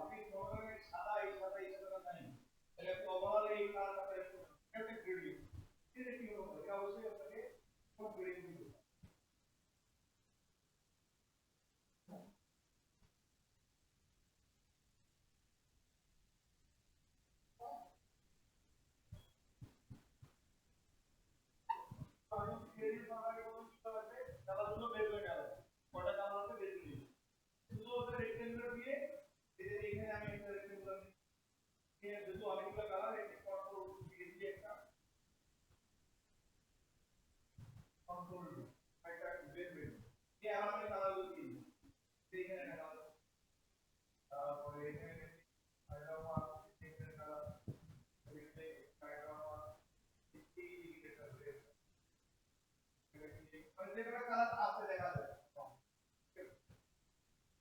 আপনি ধরেন সাদা এই সাদা এই সাদা নাই তাহলে আপনি ওভারঅল এই কালারটা একটু একটা গ্রেডিয়েন্ট এটা কি হবে এটা অবশ্যই আপনাকে কোন গ্রেডিয়েন্ট দিতে আমি গ্রেডিয়েন্ট বানাতে কোন কি লাগবে কালারগুলো বের করে নেওয়া কয়টা কালার আছে বের করে শুধু ওটা রেক্টেঙ্গুলার দিয়ে এই যে এখানে আমি একটা রেক্টেঙ্গুলার নিয়ে যেহেতু অনেকগুলো কালার এটা কন্ট্রোল দিয়ে একটা কন্ট্রোল একটা বের বের এই আমি কালারগুলো দিই এখানে একটা কালার তারপরে এখানে হায়দ্রাবাদ এখানে কালার এখানে হায়দ্রাবাদ মানে যেটা কালার আছে দেখা যায়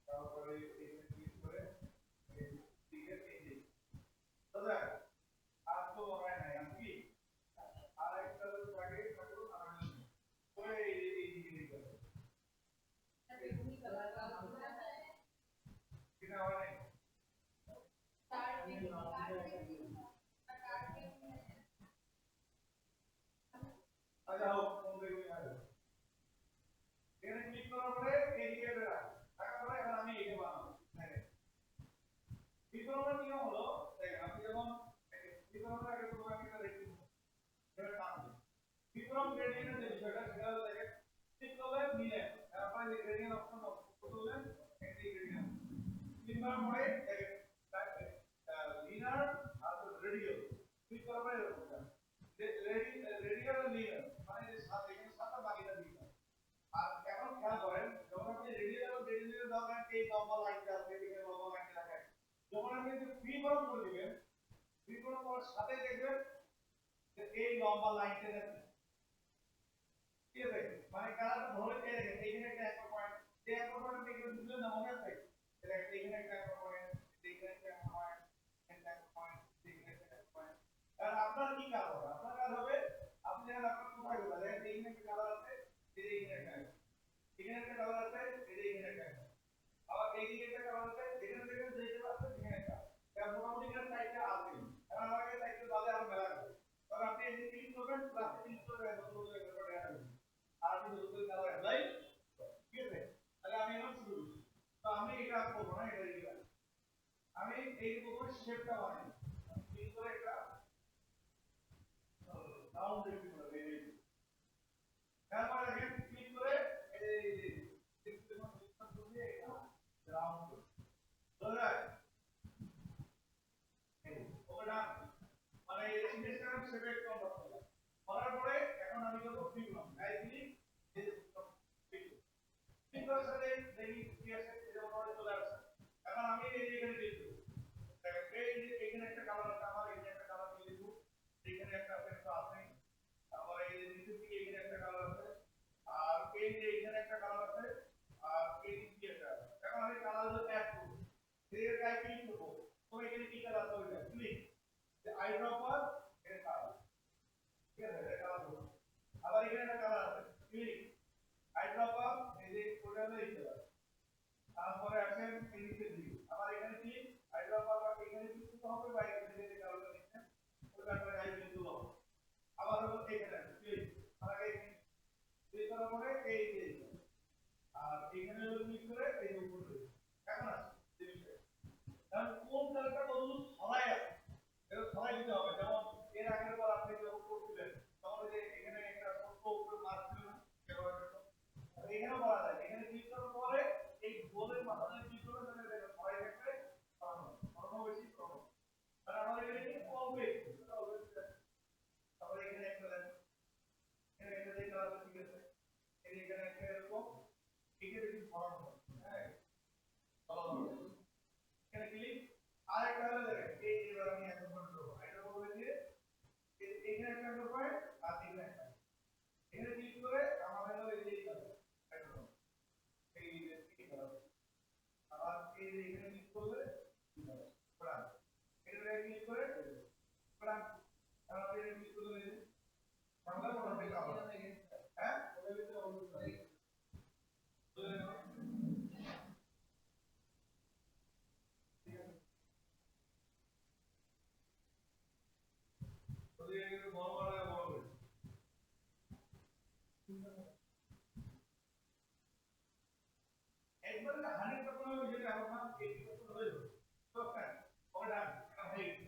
তারপরে এখানে ক্লিক করে এই দিকে এই দিকে তবে আর তো হয় না আমি কি আর একটা আগে কাটবো আর পরে এই দিকে দিতে হবে এটা হয় না আচ্ছা হোক কোন দিকে যাবে এখানে ক্লিক করার পরে এই দিকে বেরা টাকা পরে এখন আমি এটা বানাবো দেখেন বিক্রমের নিয়ম হলো দেখেন আপনি যখন বিক্রমের আগে প্রোগ্রাম এটা দেখতে এটা কাজ বিক্রম গ্রেডিয়েন্টের যে বিষয়টা সেটা হলো দেখেন ক্লিক করলে নিলে তারপরে যে গ্রেডিয়েন্ট অপশন করলেন এই গ্রেডিয়েন্ট ক্লিক করার পরে দেখেন লিনার আর রেডিয়াল ক্লিক করার পরে এরকম রেডিয়াল আর লিনার মানে সাথে এখানে সাথে বাকিটা দিতে আর এখন খেয়াল করেন যখন আপনি রেডিয়াল দরকার এই লম্বা লাইনটা আছে এদিকে লম্বা লাইনটা রাখেন যখন আপনি ফ্রি ফর্ম করে দিবেন ফ্রি ফর্ম করার সাথে দেখবেন যে এই লম্বা লাইনটা আছে ঠিক আছে মানে কালারটা ধরে পেয়ে গেছে এইখানে একটা অ্যাঙ্কর পয়েন্ট এই অ্যাঙ্কর পয়েন্ট থেকে বুঝলে না মনে আছে এইখানে একটা অ্যাঙ্কর পয়েন্ট এইখানে একটা অ্যাঙ্কর পয়েন্ট একটা অ্যাঙ্কর পয়েন্ট এইখানে একটা অ্যাঙ্কর পয়েন্ট আর আপনার কি কাজ হবে আপনার কাজ হবে আপনি যখন আপনার কোথায় গেলেন দেখেন এইখানে একটা কালার আছে এইখানে একটা এখানে একটা কালার আছে এইখানে একটা আবার এইদিকে একটা কালার আছে যেখানে দেখেন যে কালার আছে সেখানে একটা এটা মোটামুটি এখানে সাইডটা আছে আর আমাকে সাইডটা দাদা আর মেলা আছে তবে আপনি এই ক্লিক করবেন প্লাসে ক্লিক করে বন্ধ করে দেবেন আর আপনি দুটো কালার অ্যাপ্লাই ঠিক আছে তাহলে আমি এখন শুরু করি তো আমি এটা করব না এটা দিই আমি এই উপরে শেপটা বানাই ক্লিক করে একটা রাউন্ড দেখতে হবে এই তারপর দেখেন ক্লিক করে এই সিস্টেম দিয়ে এটা রাউন্ড করে ওটা মানে এই ইমেজটা সেভে কাউন্ট করতে করার পরে এখন আমি করব ফিল্ম গাইডলি ফিল্মের সাথে দেখি কি আছে এটা মোটামুটি চলে আসছে এখন আমি এই এখানে ক্লিক করব এই যে এখানে একটা কালার আছে আমার এখানে একটা কালার দিয়ে দেব এখানে একটা পেন্সিল আছে আবার এই যে নিচে দিকে এখানে একটা কালার আছে আর এই যে এখানে একটা কালার আছে আর এই দিকে একটা এখন আমি কালারগুলো অ্যাড করব এর গায়ে ক্লিক করব তো এখানে কি কালার আছে ক্লিক আই ড্রপার এর কালার ঠিক আছে এটা কালার হবে আবার এখানে একটা কালার আছে ক্লিক আই ড্রপার এই যে ওটা হলো এই কালার তারপরে আসেন এই নিচে দিকে আবার এখানে ক্লিক আই ড্রপার বা এখানে ক্লিক করতে হবে বা এখানে যে কালারটা দিচ্ছেন ওটা করে আই বিন্দু দাও আবার হলো এখানে ক্লিক আর এখানে ক্লিক করার পরে এই যে আর এখানে হলো ক্লিক করে এই যে উপরে কেমন আছে কারণ কোন কালারটা কতদূর ছড়াই আছে এটা ছড়াই দিতে হবে যেমন এর আগের বার আপনি যখন করছিলেন তখন যে এখানে একটা ছোট্ট উপরে মার্ক ছিল এখানেও করা যায় এখানে ক্লিক করার পরে এই গোলের মাথায় ক্লিক করে তাহলে দেখো ছড়াই থাকবে ছড়ানো বেশি প্রবলেম আর আমাদের এখানে কি অলওয়েজ তারপরে এখানে একটা দেখো এখানে একটা দেখতে পাচ্ছেন ঠিক আছে এখানে একটা এরকম এখানে বেশি ছড়ানো হ্যাঁ ভালো এখানে ক্লিক আর একটা হলো দেখেন এই এবার আমি এখন করব এটা বলে দিয়ে এখানে একটা করব আর এখানে একটা এখানে ক্লিক করে আমাদের হলো এই যে একদম এই যে কি করা আবার এই যে এখানে ক্লিক করলে প্রাণ এখানে ক্লিক করে প্রাণ আর এখানে ক্লিক করলে বাংলা পড়াতে হবে হ্যাঁ ওটা ভিতরে অনুযায়ী ঠিক আছে বড় বড় বড় করে একবার 100% যেটা আমার 80% হয়ে যাবে তো স্যার ওটা এটা হয়ে গেছে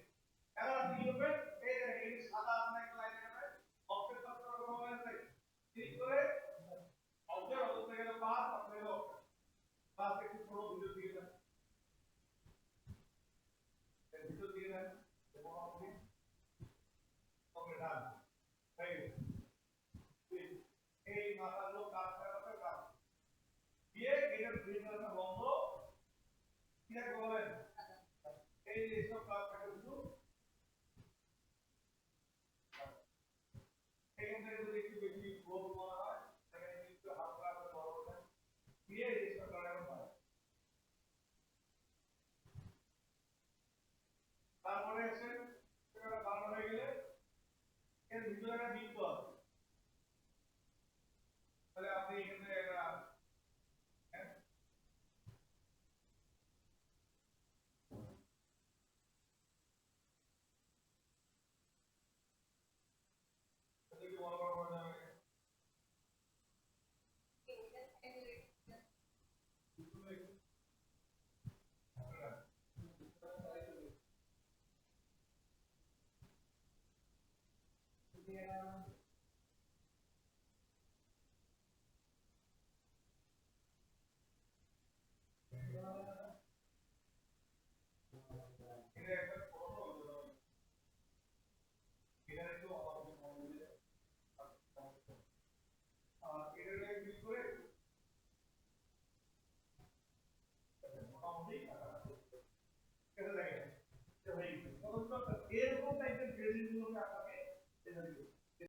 এবার আপনি কি করবেন এই দেখেন এই সাদা আপনার একটা লাইন আছে অফসেট কত রকম আছে ক্লিক করে অফসেট অবস্থা গেল পাস আপনার হলো পাস একটু ছোট ভিডিও দিয়ে দেন ভিডিও দিয়ে দেন এবং আপনি ওকে ডান হয়ে গেছে এই মাথাগুলো কাজ করাতে কাজ দিয়ে এটার ভিতরটা বন্ধ কি বলেন এই যে সব কাজ করে শুধু এখান থেকে যদি একটু বেশি গোল মনে হয় সেখানে একটু হালকা করে বড় করে দিয়ে এই সব করার হয় তারপরে এসে সেটা বানানো হয়ে গেলে এর ভিতরে একটা বৃত্ত আছে তাহলে আপনি এখান থেকে একটা বড় বড় করে যাবে এটা একটা ছোট এটা একটু আমাদের মনে আর এটা ক্লিক করে মোটামুটি এটা দেখেন এটা হয়ে গেছে এরকম টাইপের গ্রেডিং গুলোকে আপনাকে